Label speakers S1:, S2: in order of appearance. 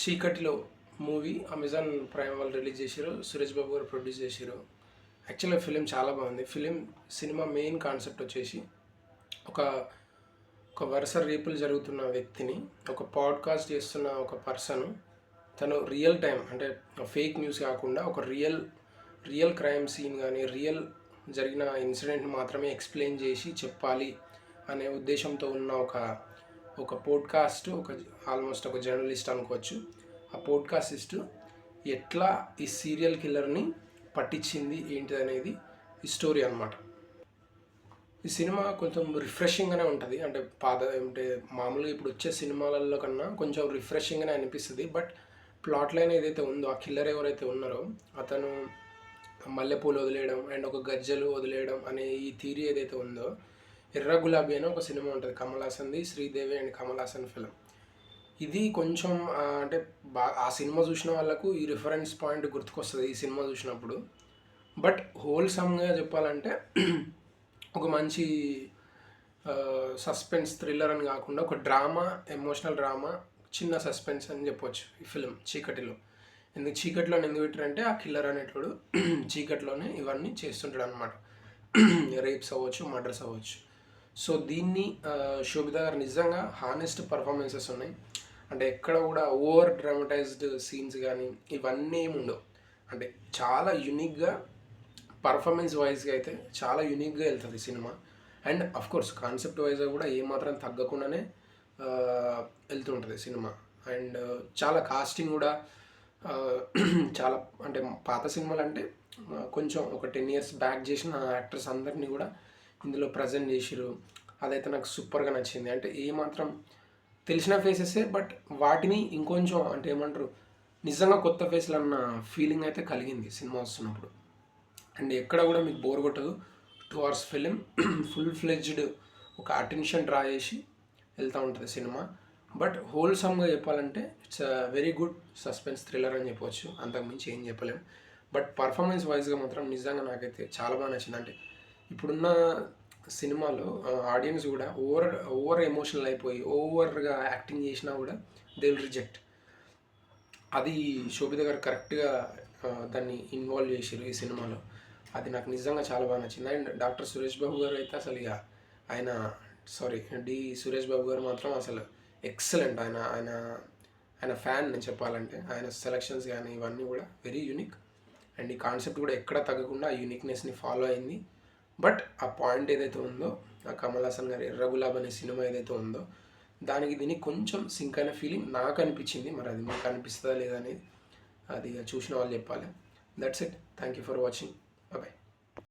S1: చీకటిలో movie Amazon prime వాళ్ళు release చేసారు. సురేష్ బాబు గారు ప్రొడ్యూస్ చేసారు. యాక్చువల్గా ఫిలిం చాలా బాగుంది. సినిమా మెయిన్ కాన్సెప్ట్ వచ్చేసి ఒక ఒక వరుస రేపులు జరుగుతున్న వ్యక్తిని ఒక పాడ్కాస్ట్ చేస్తున్న ఒక పర్సన్ తను రియల్ టైం అంటే ఫేక్ న్యూస్ కాకుండా ఒక రియల్ క్రైమ్ సీన్ కానీ రియల్ జరిగిన ఇన్సిడెంట్ మాత్రమే ఎక్స్ప్లెయిన్ చేసి చెప్పాలి అనే ఉద్దేశంతో ఉన్న ఒక పోడ్కాస్ట్, ఆల్మోస్ట్ ఒక జర్నలిస్ట్ అనుకోవచ్చు. ఆ పోడ్కాస్టిస్ట్ ఎట్లా ఈ సీరియల్ కిల్లర్ని పట్టించింది ఏంటిది అనేది ఈ స్టోరీ అనమాట. ఈ సినిమా కొంచెం రిఫ్రెషింగ్గానే ఉంటుంది. అంటే మామూలుగా ఇప్పుడు వచ్చే సినిమాలలో కన్నా కొంచెం రిఫ్రెషింగ్గానే అనిపిస్తుంది. బట్ ప్లాట్ లైన్ ఏదైతే ఉందో, ఆ కిల్లర్ ఎవరైతే ఉన్నారో అతను మల్లెపూలు వదిలేయడం అండ్ ఒక గజ్జలు వదిలేయడం అనే ఈ థీరీ ఏదైతే ఉందో, ఎర్ర గులాబీ అని ఒక సినిమా ఉంటుంది కమల్ హాసన్ది, శ్రీదేవి అండ్ కమల్ హాసన్ ఫిలిం. ఇది కొంచెం అంటే ఆ సినిమా చూసిన వాళ్ళకు ఈ రిఫరెన్స్ పాయింట్ గుర్తుకొస్తుంది ఈ సినిమా చూసినప్పుడు. బట్ హోల్సమ్గా చెప్పాలంటే ఒక మంచి సస్పెన్స్ థ్రిల్లర్ అని కాకుండా ఒక ఎమోషనల్ డ్రామా, చిన్న సస్పెన్స్ అని చెప్పొచ్చు ఈ ఫిలిం చీకటిలో. చీకటిలో ఎందుకు పెట్టారంటే ఆ కిల్లర్ అనేటోడు చీకటిలోనే ఇవన్నీ చేస్తుంటాడు అనమాట. రేప్స్ అవ్వచ్చు, మర్డర్స్ అవ్వచ్చు. సో దీన్ని శోభిత గారు నిజంగా హానెస్ట్ పర్ఫార్మెన్సెస్ ఉన్నాయి. అంటే ఎక్కడ కూడా ఓవర్ డ్రామటైజ్డ్ సీన్స్ కానీ ఇవన్నీ ఏమి ఉండవు. అంటే చాలా యూనిక్గా పర్ఫార్మెన్స్ వైజ్గా అయితే చాలా యూనిక్గా వెళ్తుంది సినిమా. అండ్ అఫ్కోర్స్ కాన్సెప్ట్ వైజ్గా కూడా ఏమాత్రం తగ్గకుండానే వెళ్తుంటుంది సినిమా. అండ్ చాలా కాస్టింగ్ కూడా చాలా అంటే పాత సినిమాలు అంటే కొంచెం ఒక 10 years బ్యాక్ చేసిన యాక్టర్స్ అందరినీ కూడా ఇందులో ప్రజెంట్ చేసిరు. అదైతే నాకు సూపర్గా నచ్చింది. అంటే ఏమాత్రం తెలిసిన ఫేసెసే, బట్ వాటిని ఇంకొంచెం అంటే ఏమంటారు నిజంగా కొత్త ఫేస్లు అన్న ఫీలింగ్ అయితే కలిగింది సినిమా వస్తున్నప్పుడు. అండ్ ఎక్కడ కూడా మీకు బోర్ కొట్టదు. 2 hours ఫిలిం ఫుల్ ఫ్లెడ్జ్డ్ ఒక అటెన్షన్ డ్రా చేసి వెళ్తూ ఉంటుంది సినిమా. బట్ హోల్సమ్గా చెప్పాలంటే it's very good suspense thriller అని చెప్పవచ్చు. అంతకుమించి ఏం చెప్పలేము. బట్ పర్ఫార్మెన్స్ వైజ్గా మాత్రం నిజంగా నాకైతే చాలా బాగా నచ్చింది. అంటే ఇప్పుడున్న సినిమాలో ఆడియన్స్ కూడా ఓవర్ ఎమోషనల్ అయిపోయి ఓవర్గా యాక్టింగ్ చేసినా కూడా దే విల్ రిజెక్ట్. అది శోభిత గారు కరెక్ట్గా దాన్ని ఇన్వాల్వ్ చేసారు ఈ సినిమాలో. అది నాకు నిజంగా చాలా బాగా నచ్చింది. అండ్ డాక్టర్ సురేష్ బాబు గారు అయితే అసలు ఇక సురేష్ బాబు గారు మాత్రం అసలు ఎక్సలెంట్. ఆయన ఫ్యాన్ నేను చెప్పాలంటే. ఆయన సెలక్షన్స్ కానీ ఇవన్నీ కూడా వెరీ యూనిక్. అండ్ ఈ కాన్సెప్ట్ కూడా ఎక్కడ తగ్గకుండా ఆ యూనిక్నెస్ని ఫాలో అయింది. బట్ ఆ పాయింట్ ఏదైతే ఉందో, ఆ కమల్ హాసన్ గారి ఎర్ర గులాబ్ అనే సినిమా ఏదైతే ఉందో దానికి దీనికి కొంచెం సింక్ అయిన ఫీలింగ్ నాకు అనిపించింది. మరి అది మీకు అనిపిస్తుందా లేదా అనేది అది చూసిన వాళ్ళు చెప్పాలి. That's it. Thank you for watching. Bye.